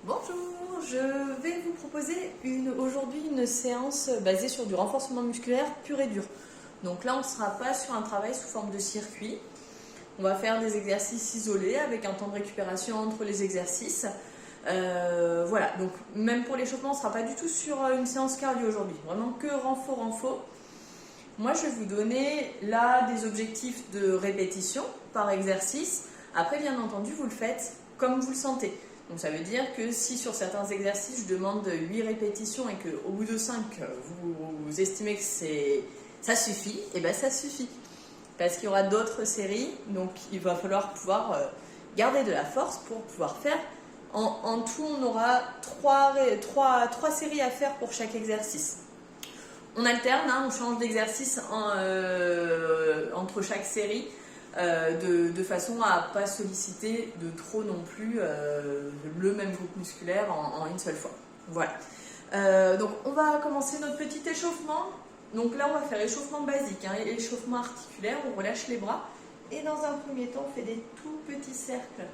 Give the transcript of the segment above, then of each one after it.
Bonjour, je vais vous proposer aujourd'hui une séance basée sur du renforcement musculaire pur et dur. Donc là, on ne sera pas sur un travail sous forme de circuit. On va faire des exercices isolés avec un temps de récupération entre les exercices. Voilà, donc même pour l'échauffement, on ne sera pas du tout sur une séance cardio aujourd'hui. Vraiment que renfort. Moi, je vais vous donner là des objectifs de répétition par exercice. Après, bien entendu, vous le faites comme vous le sentez. Donc ça veut dire que si sur certains exercices je demande 8 répétitions et qu'au bout de 5 vous estimez que ça suffit, et bien ça suffit. Parce qu'il y aura d'autres séries, donc il va falloir pouvoir garder de la force pour pouvoir faire. En tout, on aura 3 séries à faire pour chaque exercice. On alterne, on change d'exercice entre chaque série. De façon à ne pas solliciter de trop non plus le même groupe musculaire en une seule fois. Voilà. Donc on va commencer notre petit échauffement. Donc là on va faire échauffement basique, échauffement articulaire, on relâche les bras. Et dans un premier temps on fait des tout petits cercles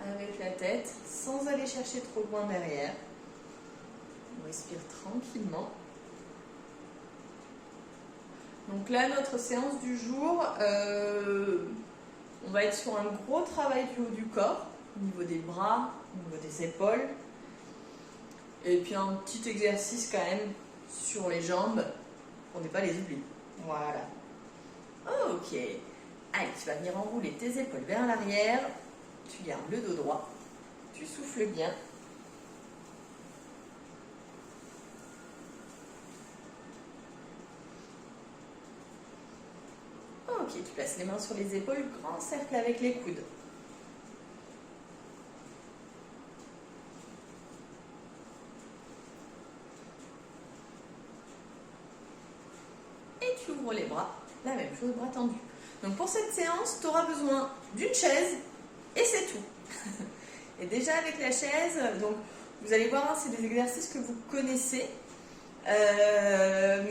avec la tête sans aller chercher trop loin derrière. On respire tranquillement. Donc là, notre séance du jour, on va être sur un gros travail du haut du corps, au niveau des bras, au niveau des épaules. Et puis un petit exercice quand même sur les jambes, pour ne pas les oublier. Voilà. Ok. Allez, tu vas venir enrouler tes épaules vers l'arrière. Tu gardes le dos droit. Tu souffles bien. Ok, tu places les mains sur les épaules, grand cercle avec les coudes. Et tu ouvres les bras, la même chose, bras tendus. Donc pour cette séance, tu auras besoin d'une chaise et c'est tout. Et déjà avec la chaise, donc vous allez voir, c'est des exercices que vous connaissez.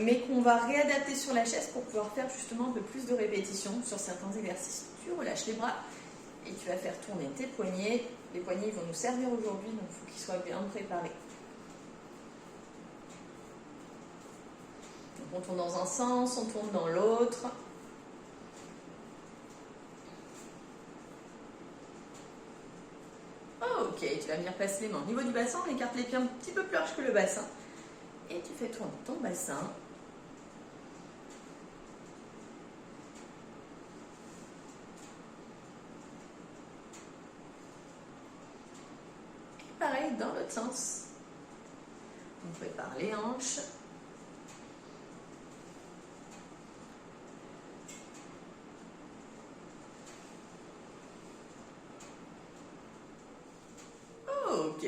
Mais qu'on va réadapter sur la chaise pour pouvoir faire justement un peu plus de répétitions sur certains exercices. Tu relâches les bras et tu vas faire tourner tes poignets. Les poignets ils vont nous servir aujourd'hui, donc il faut qu'ils soient bien préparés. Donc on tourne dans un sens, on tourne dans l'autre. Ok, tu vas venir placer les mains au niveau du bassin, on écarte les pieds un petit peu plus large que le bassin. Et tu fais tourner ton bassin. Et pareil dans l'autre sens. On prépare les hanches. Ok.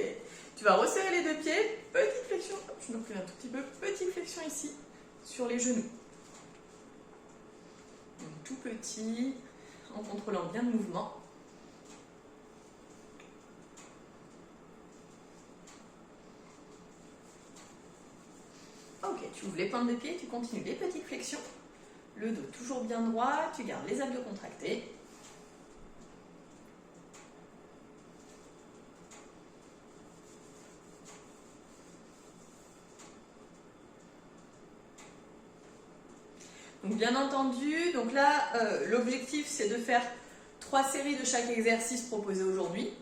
Tu vas resserrer les deux pieds. Petite flexion. Hop, je me recule un tout petit peu. Petite flexion ici sur les genoux. Donc, tout petit, en contrôlant bien le mouvement. Ok, tu ouvres les pointes de pied, tu continues les petites flexions. Le dos toujours bien droit, tu gardes les abdos contractés. Donc bien entendu, donc là, l'objectif c'est de faire 3 séries de chaque exercice proposé aujourd'hui.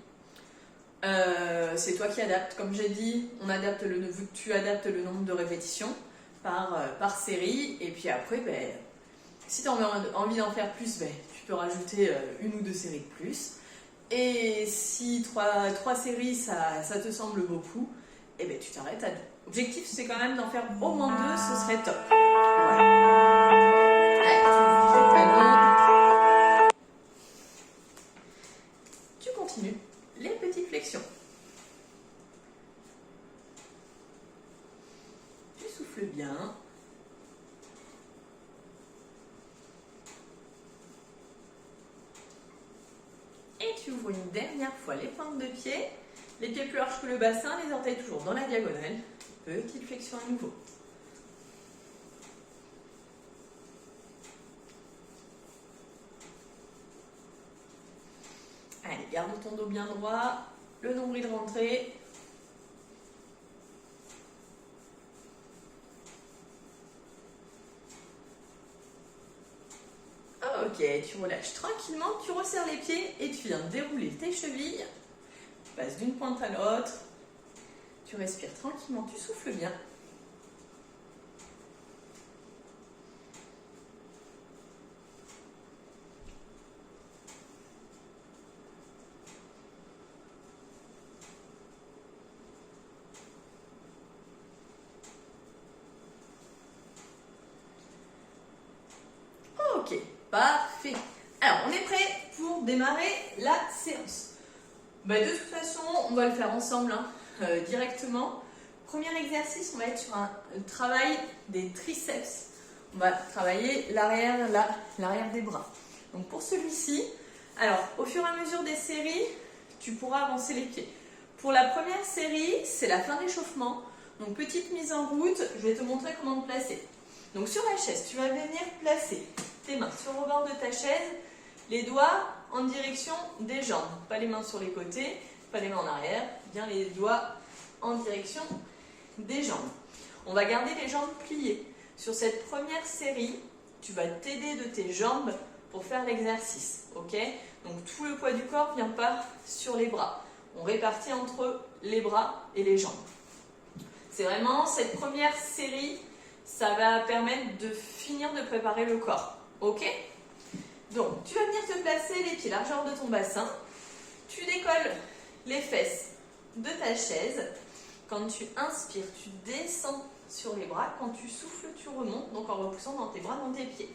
C'est toi qui adaptes, comme j'ai dit, tu adaptes le nombre de répétitions par série. Et puis après, si tu as envie d'en faire plus, tu peux rajouter 1 ou 2 séries de plus. Et si 3 séries, ça te semble beaucoup, tu t'arrêtes à 2. L'objectif c'est quand même d'en faire au moins 2, ce serait top. Voilà. Tu continues les petites flexions. Tu souffles bien. Et tu ouvres une dernière fois les pointes de pied. Les pieds plus larges que le bassin, les orteils toujours dans la diagonale. Petite flexion à nouveau. Allez, garde ton dos bien droit, le nombril rentré. Ok, tu relâches tranquillement, tu resserres les pieds et tu viens dérouler tes chevilles. Tu passes d'une pointe à l'autre. Tu respires tranquillement, tu souffles bien. Ok, parfait. Alors, on est prêt pour démarrer la séance. De toute façon, on va le faire ensemble directement. Premier exercice, on va être sur un travail des triceps. On va travailler l'arrière des bras. Donc pour celui-ci, alors au fur et à mesure des séries, tu pourras avancer les pieds. Pour la première série, c'est la fin d'échauffement. Donc petite mise en route, je vais te montrer comment te placer. Donc sur la chaise, tu vas venir placer tes mains sur le rebord de ta chaise, les doigts en direction des jambes. Pas les mains sur les côtés, pas les mains en arrière, bien les doigts en direction des jambes. On va garder les jambes pliées. Sur cette première série, tu vas t'aider de tes jambes pour faire l'exercice. Ok ? Donc tout le poids du corps ne vient pas sur les bras. On répartit entre les bras et les jambes. C'est vraiment cette première série, ça va permettre de finir de préparer le corps. Ok ? Donc tu vas venir te placer les pieds largeur de ton bassin. Tu décolles les fesses de ta chaise. Quand tu inspires, tu descends sur les bras. Quand tu souffles, tu remontes, donc en repoussant dans tes bras, dans tes pieds.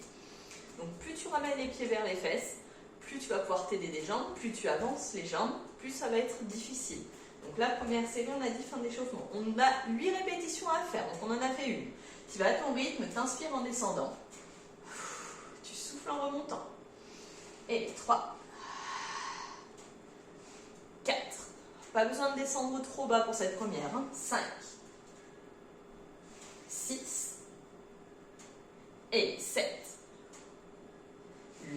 Donc plus tu ramènes les pieds vers les fesses, plus tu vas pouvoir t'aider des jambes, plus tu avances les jambes, plus ça va être difficile. Donc la première série, on a dit fin d'échauffement. On a 8 répétitions à faire, donc on en a fait une. Tu vas à ton rythme, t'inspires en descendant. Tu souffles en remontant. Et 3, 4. Pas besoin de descendre trop bas pour cette première. 5, 6 et 7.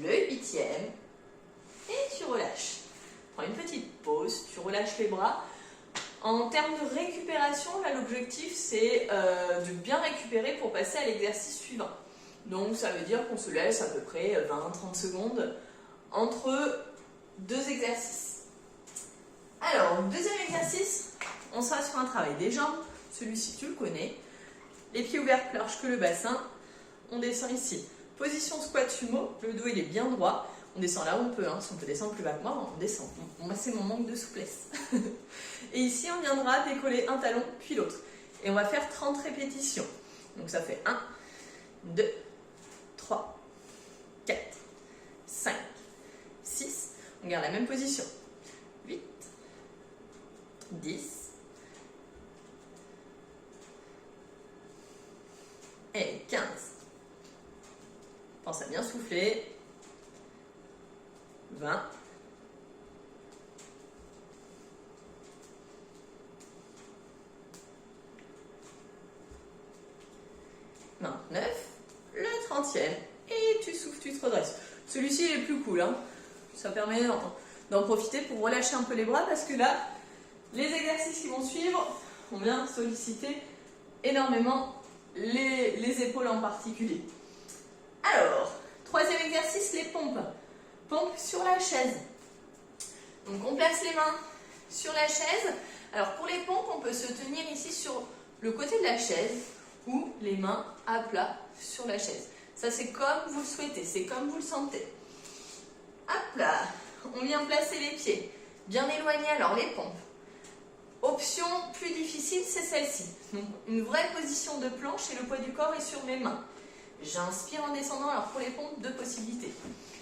Le 8e. Et tu relâches. Prends une petite pause, tu relâches les bras. En termes de récupération, là l'objectif c'est de bien récupérer pour passer à l'exercice suivant. Donc ça veut dire qu'on se laisse à peu près 20-30 secondes entre deux exercices. Alors, deuxième exercice, on sera sur un travail des jambes. Celui-ci, tu le connais. Les pieds ouverts plus larges que le bassin. On descend ici. Position squat sumo. Le dos, il est bien droit. On descend là où on peut. Si on peut descendre plus bas que moi, on descend. Moi, c'est mon manque de souplesse. Et ici, on viendra décoller un talon, puis l'autre. Et on va faire 30 répétitions. Donc, ça fait 1, 2, 3, 4, 5, 6. On garde la même position. 8, 10 et 15. Pense à bien souffler. 20. 29. Le 30e. Et tu souffles, tu te redresses. Celui-ci est plus cool. Ça permet d'en profiter pour relâcher un peu les bras parce que là, les exercices qui vont suivre, on vient solliciter énormément les épaules en particulier. Alors, troisième exercice, les pompes. Pompes sur la chaise. Donc on place les mains sur la chaise. Alors pour les pompes, on peut se tenir ici sur le côté de la chaise ou les mains à plat sur la chaise. Ça c'est comme vous le souhaitez, c'est comme vous le sentez. Hop là, on vient placer les pieds bien éloignés, alors les pompes. Option plus difficile, c'est celle-ci. Donc une vraie position de planche et le poids du corps est sur mes mains. J'inspire en descendant, alors pour les pompes, deux possibilités.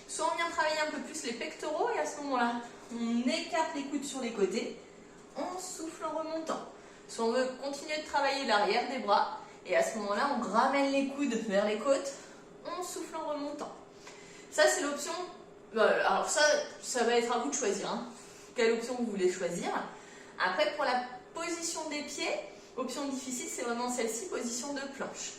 Soit on vient travailler un peu plus les pectoraux et à ce moment-là, on écarte les coudes sur les côtés, on souffle en remontant. Soit on veut continuer de travailler l'arrière des bras et à ce moment-là, on ramène les coudes vers les côtes, on souffle en remontant. Ça, c'est l'option. Alors ça va être à vous de choisir. Quelle option vous voulez choisir. Après, pour la position des pieds, option difficile, c'est vraiment celle-ci, position de planche.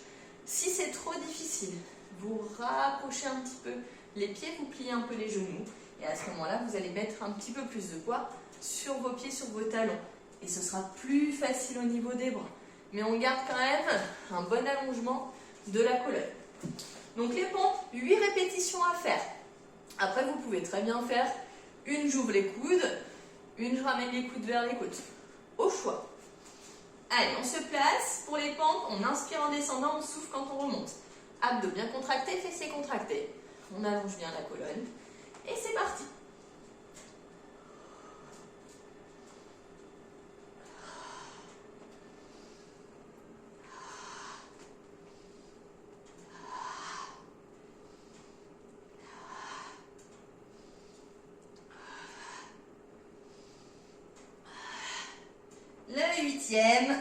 Si c'est trop difficile, vous rapprochez un petit peu les pieds, vous pliez un peu les genoux. Et à ce moment-là, vous allez mettre un petit peu plus de poids sur vos pieds, sur vos talons. Et ce sera plus facile au niveau des bras. Mais on garde quand même un bon allongement de la colonne. Donc les pompes, 8 répétitions à faire. Après, vous pouvez très bien faire une j'ouvre les coudes, une je ramène les coudes vers les côtes. Au choix. Allez, on se place. Pour les pentes, on inspire en descendant, on souffle quand on remonte. Abdos bien contractés, fessiers contractés. On allonge bien la colonne. Et c'est parti. Le 8e.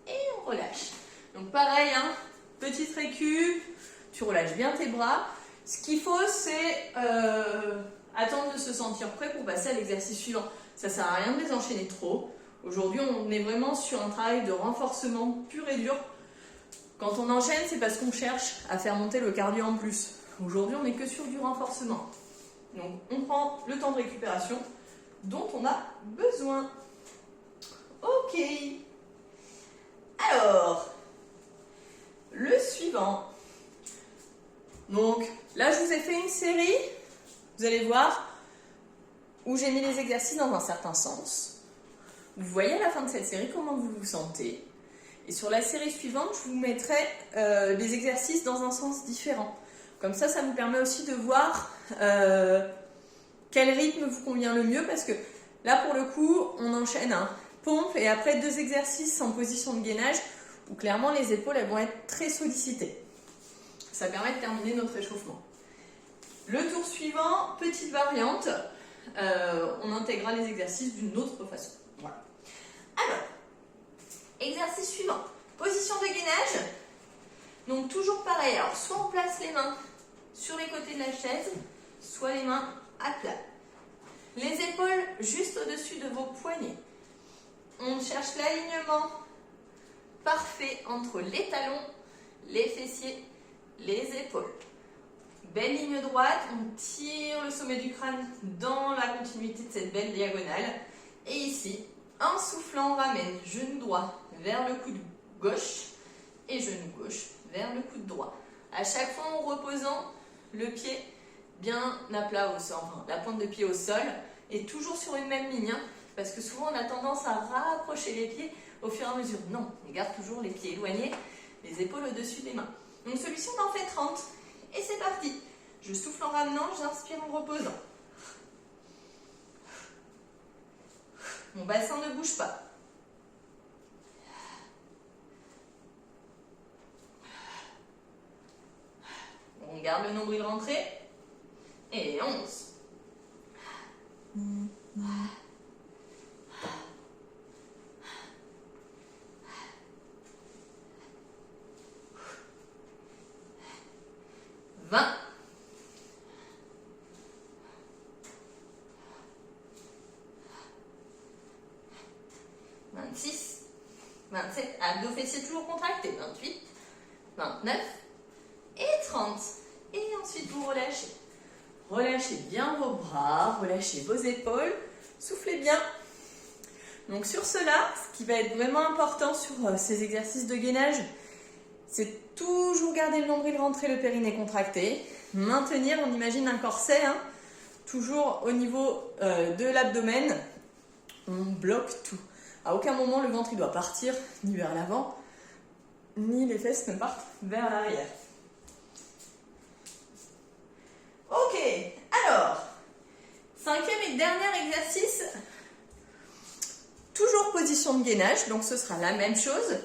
Et on relâche. Donc pareil, hein, petite récup. Tu relâches bien tes bras. Ce qu'il faut, c'est attendre de se sentir prêt pour passer à l'exercice suivant. Ça ne sert à rien de les enchaîner trop. Aujourd'hui, on est vraiment sur un travail de renforcement pur et dur. Quand on enchaîne, c'est parce qu'on cherche à faire monter le cardio en plus. Aujourd'hui, on n'est que sur du renforcement. Donc, on prend le temps de récupération dont on a besoin. Ok. Alors, le suivant. Donc, là, je vous ai fait une série, vous allez voir, où j'ai mis les exercices dans un certain sens. Vous voyez à la fin de cette série comment vous vous sentez. Et sur la série suivante, je vous mettrai les exercices dans un sens différent. Comme ça nous permet aussi de voir quel rythme vous convient le mieux. Parce que là, pour le coup, on enchaîne un pompe et après 2 exercices en position de gainage où clairement les épaules elles vont être très sollicitées. Ça permet de terminer notre échauffement. Le tour suivant, petite variante, on intégrera les exercices d'une autre façon. Voilà. Alors, exercice suivant, position de gainage. Donc toujours pareil, alors soit on place les mains sur les côtés de la chaise, soit les mains à plat. Les épaules juste au-dessus de vos poignets. On cherche l'alignement parfait entre les talons, les fessiers, les épaules. Belle ligne droite, on tire le sommet du crâne dans la continuité de cette belle diagonale. Et ici, en soufflant, on ramène genou droit vers le coude gauche et genou gauche vers le coude droit. À chaque fois en reposant le pied bien à plat au sol, enfin, la pointe de pied au sol et toujours sur une même ligne, hein, parce que souvent on a tendance à rapprocher les pieds au fur et à mesure. Non, on garde toujours les pieds éloignés, les épaules au-dessus des mains. Donc celui-ci on en fait 30 et c'est parti. Je souffle en ramenant, j'inspire en reposant. Mon bassin ne bouge pas. On garde le nombril rentré. Et 11. 20. 26. 27. Abdos fessiers toujours contractés. 28. 29. Et 30. Et ensuite vous relâchez. Relâchez bien vos bras, relâchez vos épaules, soufflez bien. Donc sur cela, ce qui va être vraiment important sur ces exercices de gainage, c'est toujours garder le nombril rentré, le périnée contracté. Maintenir, on imagine un corset, hein, toujours au niveau de l'abdomen. On bloque tout. À aucun moment le ventre il doit partir, ni vers l'avant, ni les fesses ne partent vers l'arrière. Ok, alors, 5e et dernier exercice, toujours position de gainage, donc ce sera la même chose.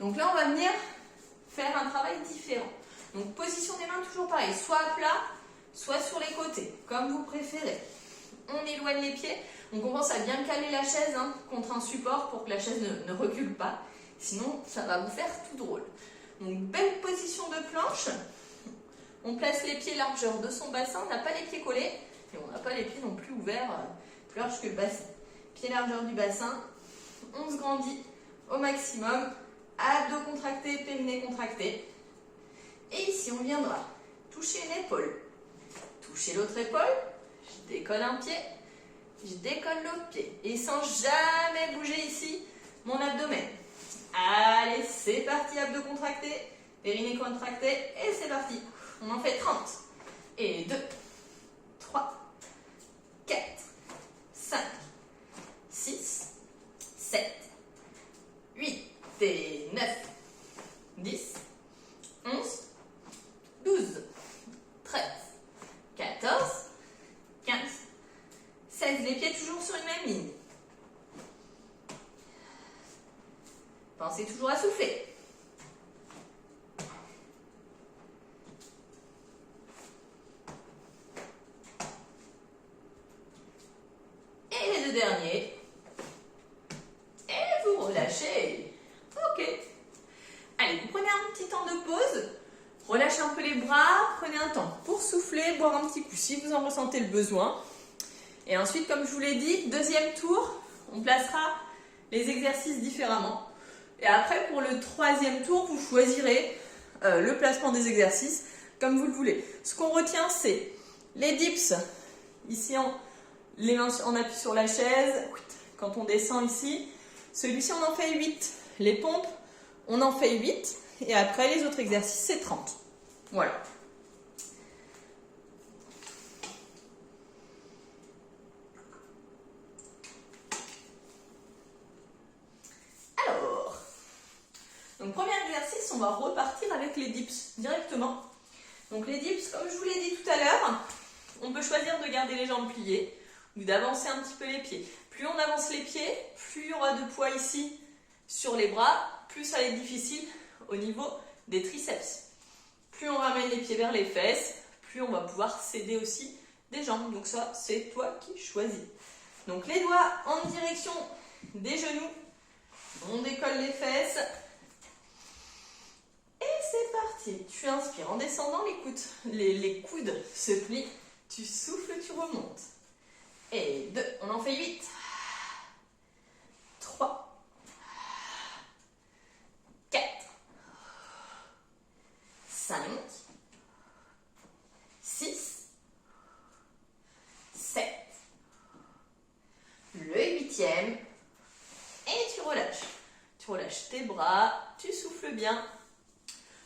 Donc là, on va venir faire un travail différent. Donc position des mains, toujours pareil, soit à plat, soit sur les côtés, comme vous préférez. On éloigne les pieds, on commence à bien caler la chaise hein, contre un support pour que la chaise ne recule pas, sinon ça va vous faire tout drôle. Donc belle position de planche. On place les pieds largeur de son bassin, on n'a pas les pieds collés et on n'a pas les pieds non plus ouverts plus large que le bassin. Pied largeur du bassin, on se grandit au maximum, abdos contractés, périnée contracté. Et ici on viendra toucher une épaule, toucher l'autre épaule, je décolle un pied, je décolle l'autre pied et sans jamais bouger ici mon abdomen. Allez, c'est parti, abdos contractés, périnée contracté et c'est parti. On en fait 30. Et 2, 3, 4, 5, 6, 7, 8 et 9, 10, 11, 12, 13, 14, 15, 16. Les pieds toujours sur une même ligne. Pensez toujours à souffler. Et les deux derniers. Et vous relâchez. Ok. Allez, vous prenez un petit temps de pause. Relâchez un peu les bras. Prenez un temps pour souffler, boire un petit coup si vous en ressentez le besoin. Et ensuite, comme je vous l'ai dit, deuxième tour, on placera les exercices différemment. Et après, pour le troisième tour, vous choisirez le placement des exercices comme vous le voulez. Ce qu'on retient, c'est les dips. Ici, les mains en appui sur la chaise. Quand on descend ici, celui-ci, on en fait 8. Les pompes, on en fait 8. Et après, les autres exercices, c'est 30. Voilà. Donc, premier exercice, on va repartir avec les dips directement. Donc, les dips, comme je vous l'ai dit tout à l'heure, on peut choisir de garder les jambes pliées ou d'avancer un petit peu les pieds. Plus on avance les pieds, plus il y aura de poids ici sur les bras, plus ça va être difficile au niveau des triceps. Plus on ramène les pieds vers les fesses, plus on va pouvoir céder aussi des jambes. Donc, ça, c'est toi qui choisis. Donc, les doigts en direction des genoux. On décolle les fesses. Et c'est parti. Tu inspires en descendant les coudes se plient. Tu souffles, tu remontes. Et 2, on en fait 8. 3, 4, 5, 6, 7. Le 8e. Et tu relâches. Tu relâches tes bras, tu souffles bien.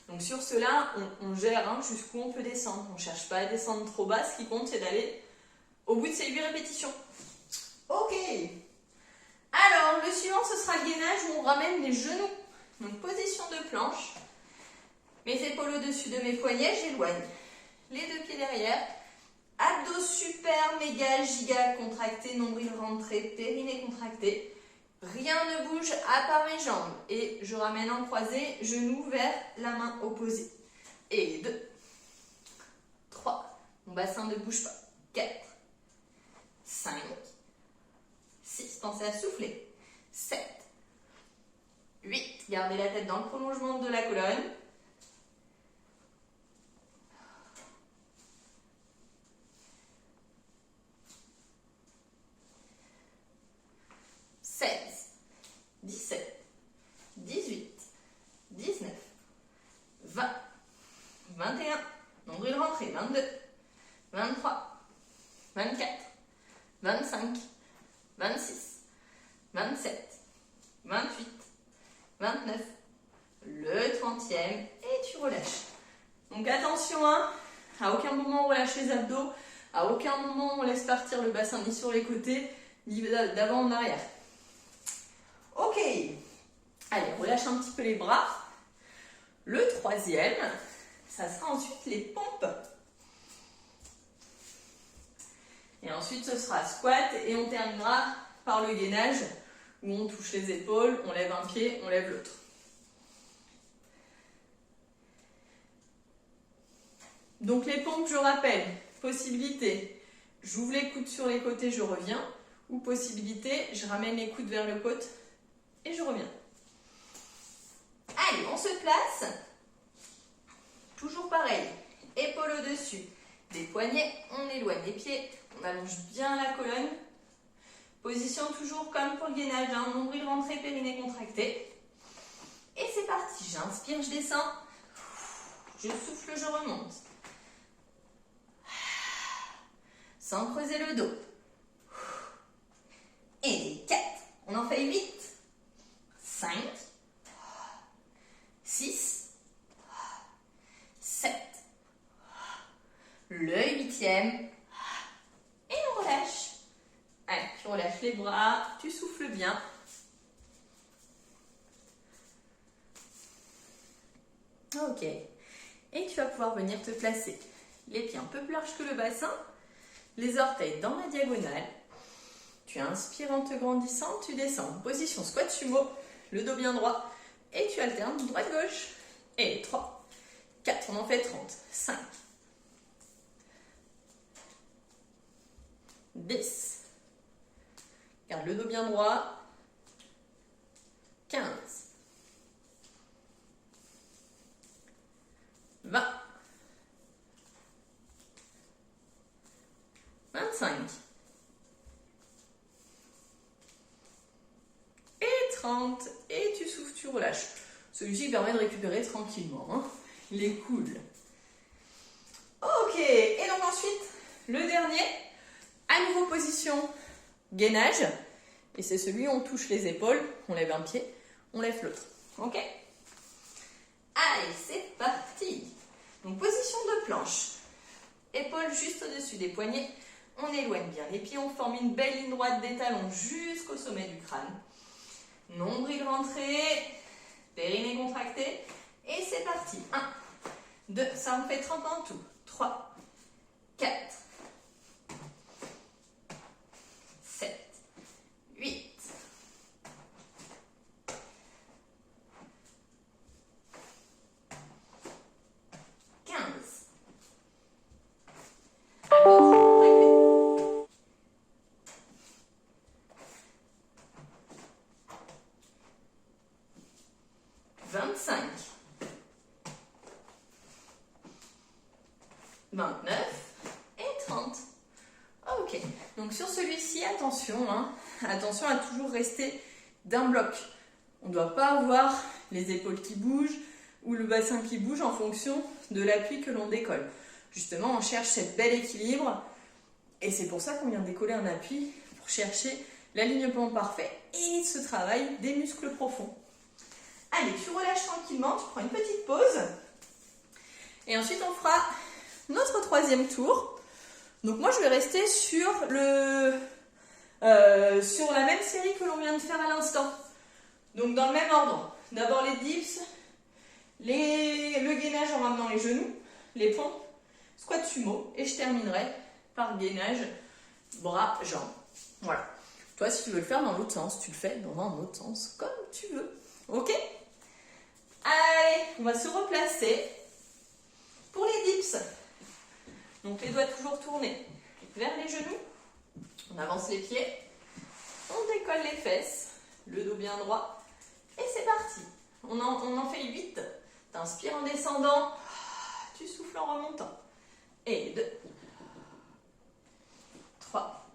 Donc sur cela, on gère jusqu'où on peut descendre. On ne cherche pas à descendre trop bas. Ce qui compte, c'est d'aller au bout de ces 8 répétitions. Ok. Alors, le suivant, ce sera le gainage où on ramène les genoux. Donc, position de planche. Mes épaules au-dessus de mes poignets, j'éloigne. Les deux pieds derrière. Abdos super, méga, giga contractés. Nombril rentré, périnée contracté. Rien ne bouge à part mes jambes. Et je ramène en croisé, genou vers la main opposée. Et 2, 3, mon bassin ne bouge pas. 4, 5, 6, pensez à souffler. 7, 8, gardez la tête dans le prolongement de la colonne. 16, 17, 18, 19, 20, 21, nombril rentré, 22, 23, 24, 25, 26, 27, 28, 29, le 30e et tu relâches. Donc attention, à aucun moment on relâche les abdos, à aucun moment on laisse partir le bassin ni sur les côtés, ni d'avant en arrière. Ok, allez, relâche un petit peu les bras. Le 3e, ça sera ensuite les pompes. Et ensuite, ce sera squat et on terminera par le gainage où on touche les épaules, on lève un pied, on lève l'autre. Donc les pompes, je rappelle, possibilité, j'ouvre les coudes sur les côtés, je reviens. Ou possibilité, je ramène les coudes vers le côte et je reviens. Allez, on se place. Toujours pareil, épaules au-dessus, des poignets, on éloigne les pieds, on allonge bien la colonne. Position toujours comme pour le gainage, nombril rentré, périnée contracté. Et c'est parti, j'inspire, je descends, je souffle, je remonte. Sans creuser le dos. Et 4, on en fait 8, 5, 6, 7, le bras, tu souffles bien. Ok. Et tu vas pouvoir venir te placer les pieds un peu plus larges que le bassin, les orteils dans la diagonale. Tu inspires en te grandissant, tu descends. Position squat sumo, le dos bien droit. Et tu alternes droite-gauche. Et 3, 4, on en fait 30. 5, 10. Garde le dos bien droit. 15. 20. 25. Et 30. Et tu souffles, tu relâches. Celui-ci permet de récupérer tranquillement. Hein. Il est cool. Ok. Et donc ensuite, le dernier, à nouveau position gainage. Et c'est celui où on touche les épaules, on lève un pied, on lève l'autre. Ok? Allez, c'est parti. Donc position de planche. Épaules juste au-dessus des poignets. On éloigne bien les pieds, on forme une belle ligne droite des talons jusqu'au sommet du crâne. Nombril rentré, périnée contracté. Et c'est parti. 1, 2, ça en fait 30 en tout. 3, 4, 7, 8, 15. À gauche, 25, 29 et 30. Ok, donc sur celui-ci, attention, hein, attention à toujours rester d'un bloc. On ne doit pas avoir les épaules qui bougent ou le bassin qui bouge en fonction de l'appui que l'on décolle. Justement, on cherche cet bel équilibre et c'est pour ça qu'on vient décoller un appui pour chercher l'alignement parfait et ce travail des muscles profonds. Allez, tu relâches tranquillement, tu prends une petite pause et ensuite on fera notre troisième tour. Donc moi je vais rester sur la même série que l'on vient de faire à l'instant. Donc dans le même ordre. D'abord les dips, le gainage en ramenant les genoux, les pompes, squat sumo et je terminerai par gainage, bras, jambes. Voilà. Toi si tu veux le faire dans l'autre sens, tu le fais dans un autre sens comme tu veux. Ok? Allez, on va se replacer pour les dips. Donc les doigts toujours tournés vers les genoux. On avance les pieds. On décolle les fesses. Le dos bien droit. Et c'est parti. On en fait 8. Tu inspires en descendant. Tu souffles en remontant. Et 2. 3.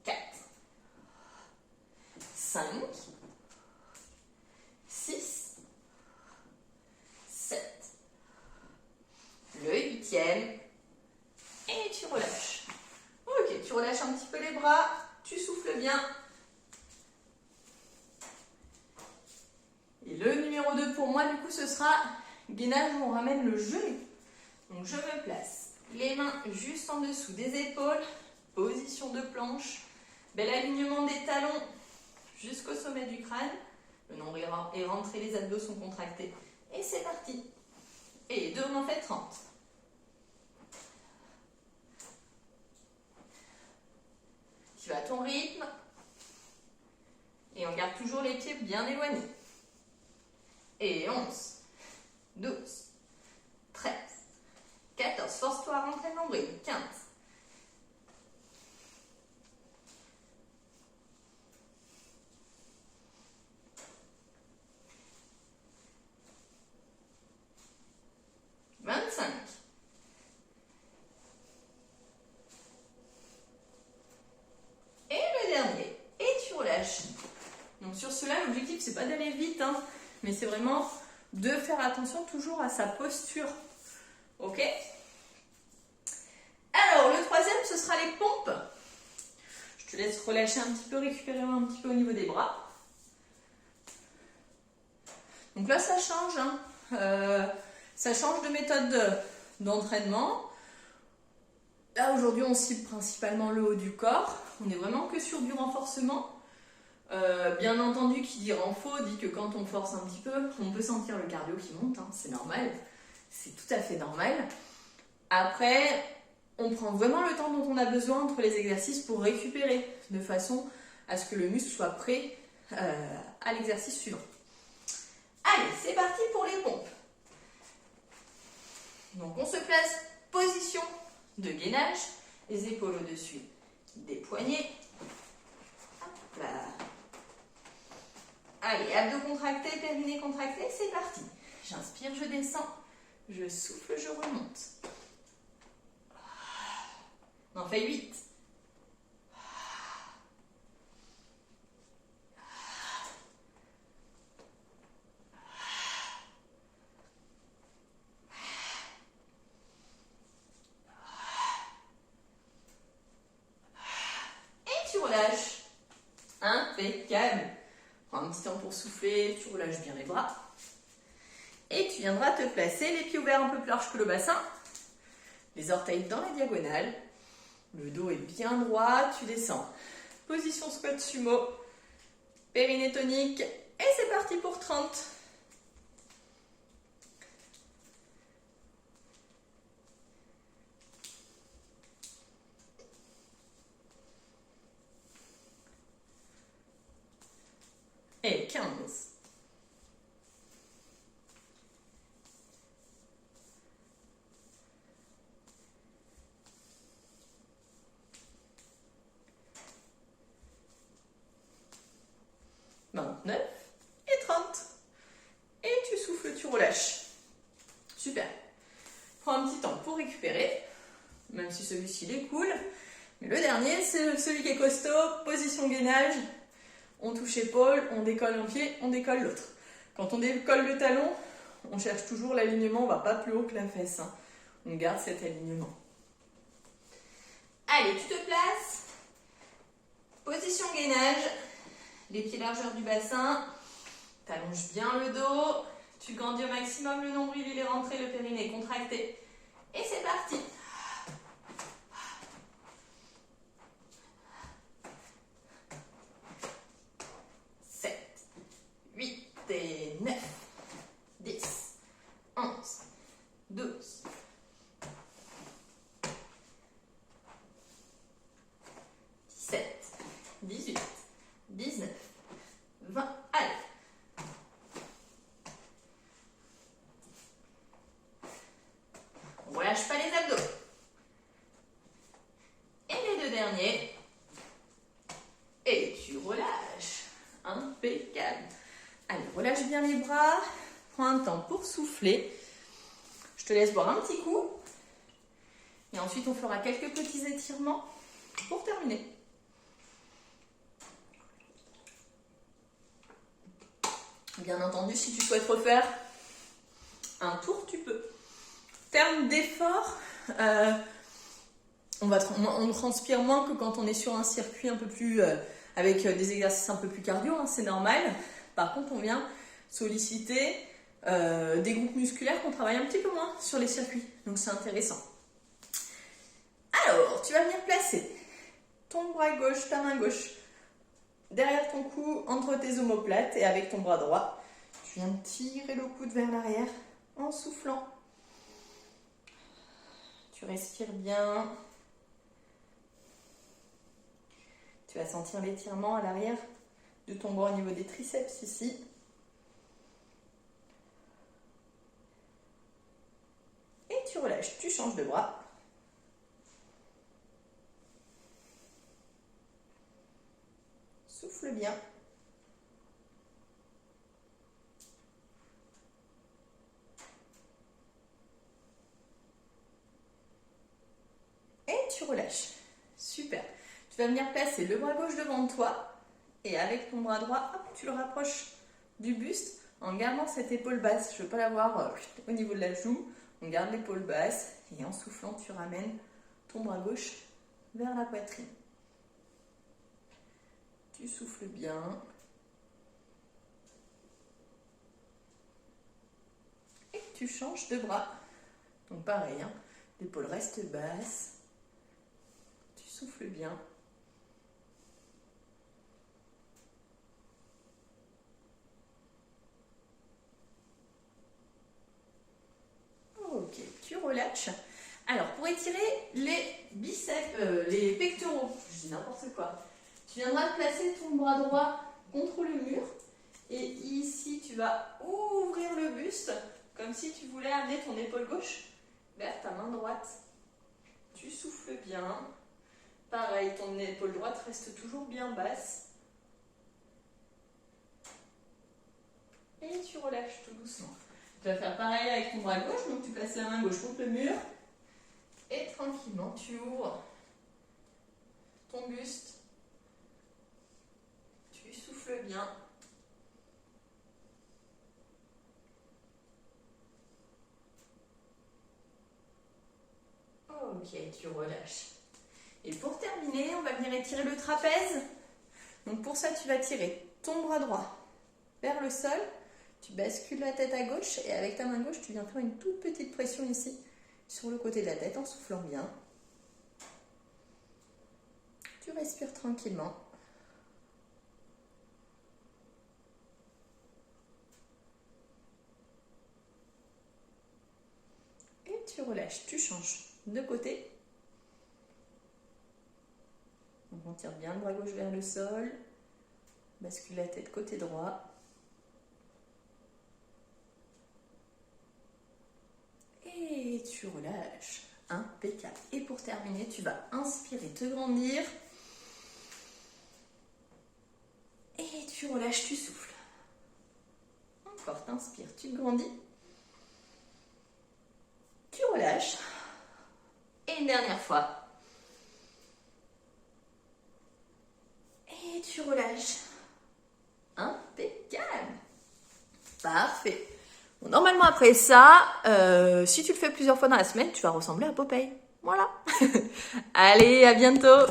4. 5. 6. 7. Le 8e. Et tu relâches. Ok, tu relâches un petit peu les bras. Tu souffles bien. Et le numéro 2 pour moi, du coup, ce sera gainage où on ramène le genou. Donc, je me place. Les mains juste en dessous des épaules. Position de planche. Bel alignement des talons jusqu'au sommet du crâne. Le nombril est rentré, les abdos sont contractés. Et c'est parti. Et 2, on en fait 30. Tu vas à ton rythme. Et on garde toujours les pieds bien éloignés. Et 11, 12, 13, 14. Force-toi à rentrer le nombril. 15. 25. Et le dernier. Et tu relâches. Donc sur cela, l'objectif, c'est pas d'aller vite, hein, mais c'est vraiment de faire attention toujours à sa posture. Ok? Alors, le troisième, ce sera les pompes. Je te laisse relâcher un petit peu, récupérer un petit peu au niveau des bras. Donc là, ça change. Hein. Ça change de méthode d'entraînement. Là, aujourd'hui, on cible principalement le haut du corps. On est vraiment que sur du renforcement. Bien entendu, qui dit renfort dit que quand on force un petit peu, on peut sentir le cardio qui monte, hein, c'est normal, c'est tout à fait normal. Après, on prend vraiment le temps dont on a besoin entre les exercices pour récupérer, de façon à ce que le muscle soit prêt à l'exercice suivant. Allez, c'est parti pour les pompes. Donc on se place, position de gainage, les épaules au-dessus des poignets. Hop là. Allez, abdos contractés, périnée contracté, c'est parti. J'inspire, je descends, je souffle, je remonte. On en fait 8. Et tu relâches. Impeccable. Prends un petit temps pour souffler, tu relâches bien les bras. Et tu viendras te placer, les pieds ouverts un peu plus larges que le bassin. Les orteils dans la diagonale. Le dos est bien droit, tu descends. Position squat sumo. Périnée tonique. Et c'est parti pour 30. Et 15. Et 30. Et tu souffles, tu relâches. Super. Prends un petit temps pour récupérer, même si celui-ci il est cool. Mais le dernier, c'est celui qui est costaud, position gainage. On touche épaule, on décolle un pied, on décolle l'autre. Quand on décolle le talon, on cherche toujours l'alignement, on ne va pas plus haut que la fesse. Hein. On garde cet alignement. Allez, tu te places. Position gainage. Les pieds largeur du bassin. T'allonges bien le dos. Tu grandis au maximum le nombril, il est rentré, le périnée contracté. Et c'est parti. 7, 8 et 9, 10, 11, 12, 17, 18, 19, 20. Allez. On relâche pas les abdos. Et les deux derniers. Et tu relâches. Impeccable. Allez, relâche bien les bras. Prends un temps pour souffler. Je te laisse boire un petit coup. Et ensuite, on fera quelques petits étirements pour terminer. Bien entendu, si tu souhaites refaire un tour, tu peux. Terme d'effort, on transpire moins que quand on est sur un circuit un peu plus avec des exercices un peu plus cardio, hein, c'est normal. Par contre, on vient solliciter des groupes musculaires qu'on travaille un petit peu moins sur les circuits, donc c'est intéressant. Alors, tu vas venir placer ton bras gauche, ta main gauche derrière ton cou, entre tes omoplates, et avec ton bras droit, tu viens tirer le coude vers l'arrière en soufflant. Tu respires bien. Tu vas sentir l'étirement à l'arrière de ton bras au niveau des triceps ici. Et tu relâches, tu changes de bras. Souffle bien. Et tu relâches. Super. Tu vas venir placer le bras gauche devant toi et avec ton bras droit, hop, tu le rapproches du buste en gardant cette épaule basse. Je ne veux pas l'avoir au niveau de la joue. On garde l'épaule basse et en soufflant, tu ramènes ton bras gauche vers la poitrine. Tu souffles bien. Et tu changes de bras. Donc pareil, hein, l'épaule reste basse. souffles bien. Ok, tu relâches. Alors, pour étirer les biceps, les pectoraux, je dis n'importe quoi, tu viendras placer ton bras droit contre le mur. Et ici, tu vas ouvrir le buste, comme si tu voulais amener ton épaule gauche vers ta main droite. Tu souffles bien. Pareil, ton épaule droite reste toujours bien basse. Et tu relâches tout doucement. Tu vas faire pareil avec ton bras gauche, donc tu places la main gauche contre le mur. Et tranquillement, tu ouvres ton buste. Tu souffles bien. Ok, tu relâches. Et pour terminer, on va venir étirer le trapèze. Donc pour ça, tu vas tirer ton bras droit vers le sol. Tu bascules la tête à gauche et avec ta main gauche, tu viens faire une toute petite pression ici sur le côté de la tête en soufflant bien. Tu respires tranquillement. Et tu relâches, tu changes de côté. Donc on tire bien le bras gauche vers le sol. Bascule la tête côté droit. Et tu relâches. Impeccable. Et pour terminer, tu vas inspirer, te grandir. Et tu relâches, tu souffles. Encore, t'inspires, tu te grandis. Tu relâches. Et une dernière fois. Et tu relâches. Impeccable. Parfait. Bon, normalement, après ça, si tu le fais plusieurs fois dans la semaine, tu vas ressembler à Popeye. Voilà. Allez, à bientôt.